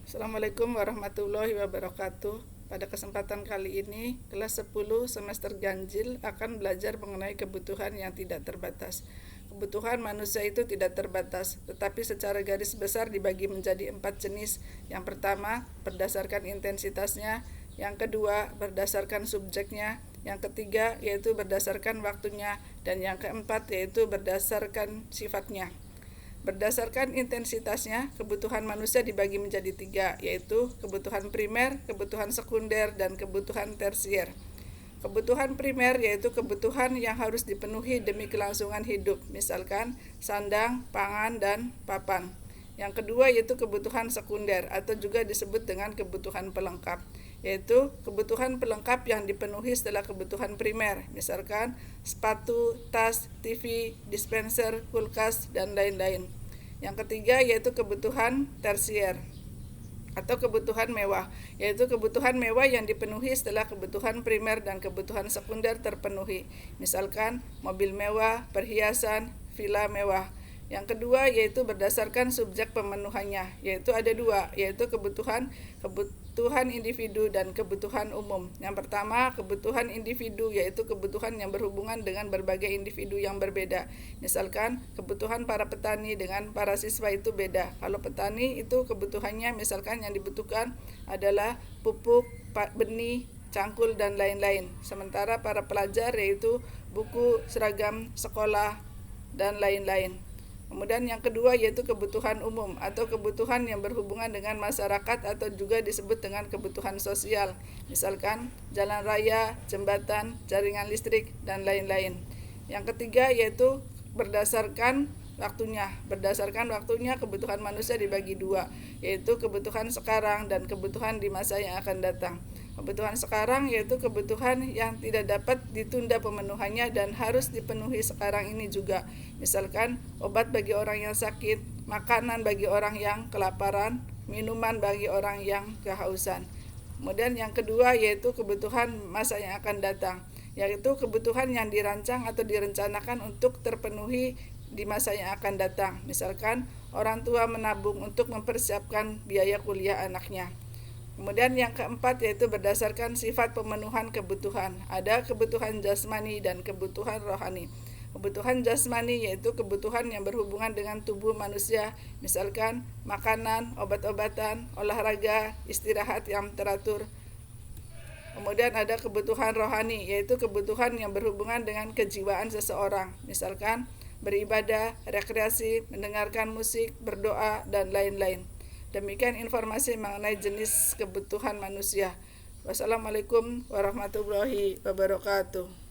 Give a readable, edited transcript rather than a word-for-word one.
Assalamualaikum warahmatullahi wabarakatuh. Pada kesempatan kali ini, kelas 10 semester ganjil akan belajar mengenai kebutuhan yang tidak terbatas. Kebutuhan manusia itu tidak terbatas, tetapi secara garis besar dibagi menjadi 4 jenis. Yang pertama, berdasarkan intensitasnya. Yang kedua, berdasarkan subjeknya. Yang ketiga, yaitu berdasarkan waktunya. Dan yang keempat, yaitu berdasarkan sifatnya. Berdasarkan intensitasnya, kebutuhan manusia dibagi menjadi 3, yaitu kebutuhan primer, kebutuhan sekunder, dan kebutuhan tersier. Kebutuhan primer yaitu kebutuhan yang harus dipenuhi demi kelangsungan hidup, misalkan sandang, pangan, dan papan. Yang kedua yaitu kebutuhan sekunder atau juga disebut dengan kebutuhan pelengkap, yaitu kebutuhan pelengkap yang dipenuhi setelah kebutuhan primer, misalkan sepatu, tas, TV, dispenser, kulkas, dan lain-lain. Yang ketiga yaitu kebutuhan tersier atau kebutuhan mewah, yaitu kebutuhan mewah yang dipenuhi setelah kebutuhan primer dan kebutuhan sekunder terpenuhi, misalkan mobil mewah, perhiasan, villa mewah. Yang kedua yaitu berdasarkan subjek pemenuhannya, yaitu ada 2, yaitu kebutuhan individu dan kebutuhan umum. Yang pertama, kebutuhan individu yaitu kebutuhan yang berhubungan dengan berbagai individu yang berbeda. Misalkan kebutuhan para petani dengan para siswa itu beda. Kalau petani itu kebutuhannya misalkan yang dibutuhkan adalah pupuk, benih, cangkul, dan lain-lain. Sementara para pelajar yaitu buku, seragam sekolah, dan lain-lain. Kemudian yang kedua yaitu kebutuhan umum atau kebutuhan yang berhubungan dengan masyarakat atau juga disebut dengan kebutuhan sosial, misalkan jalan raya, jembatan, jaringan listrik, dan lain-lain. Yang ketiga yaitu berdasarkan waktunya. Berdasarkan waktunya kebutuhan manusia dibagi 2, yaitu kebutuhan sekarang dan kebutuhan di masa yang akan datang. Kebutuhan sekarang yaitu kebutuhan yang tidak dapat ditunda pemenuhannya dan harus dipenuhi sekarang ini juga. Misalkan obat bagi orang yang sakit, makanan bagi orang yang kelaparan, minuman bagi orang yang kehausan. Kemudian yang kedua yaitu kebutuhan masa yang akan datang, yaitu kebutuhan yang dirancang atau direncanakan untuk terpenuhi di masa yang akan datang. Misalkan orang tua menabung untuk mempersiapkan biaya kuliah anaknya. Kemudian yang keempat yaitu berdasarkan sifat pemenuhan kebutuhan. Ada kebutuhan jasmani dan kebutuhan rohani. Kebutuhan jasmani yaitu kebutuhan yang berhubungan dengan tubuh manusia, misalkan makanan, obat-obatan, olahraga, istirahat yang teratur. Kemudian ada kebutuhan rohani yaitu kebutuhan yang berhubungan dengan kejiwaan seseorang, misalkan beribadah, rekreasi, mendengarkan musik, berdoa, dan lain-lain. Demikian informasi mengenai jenis kebutuhan manusia. Wassalamualaikum warahmatullahi wabarakatuh.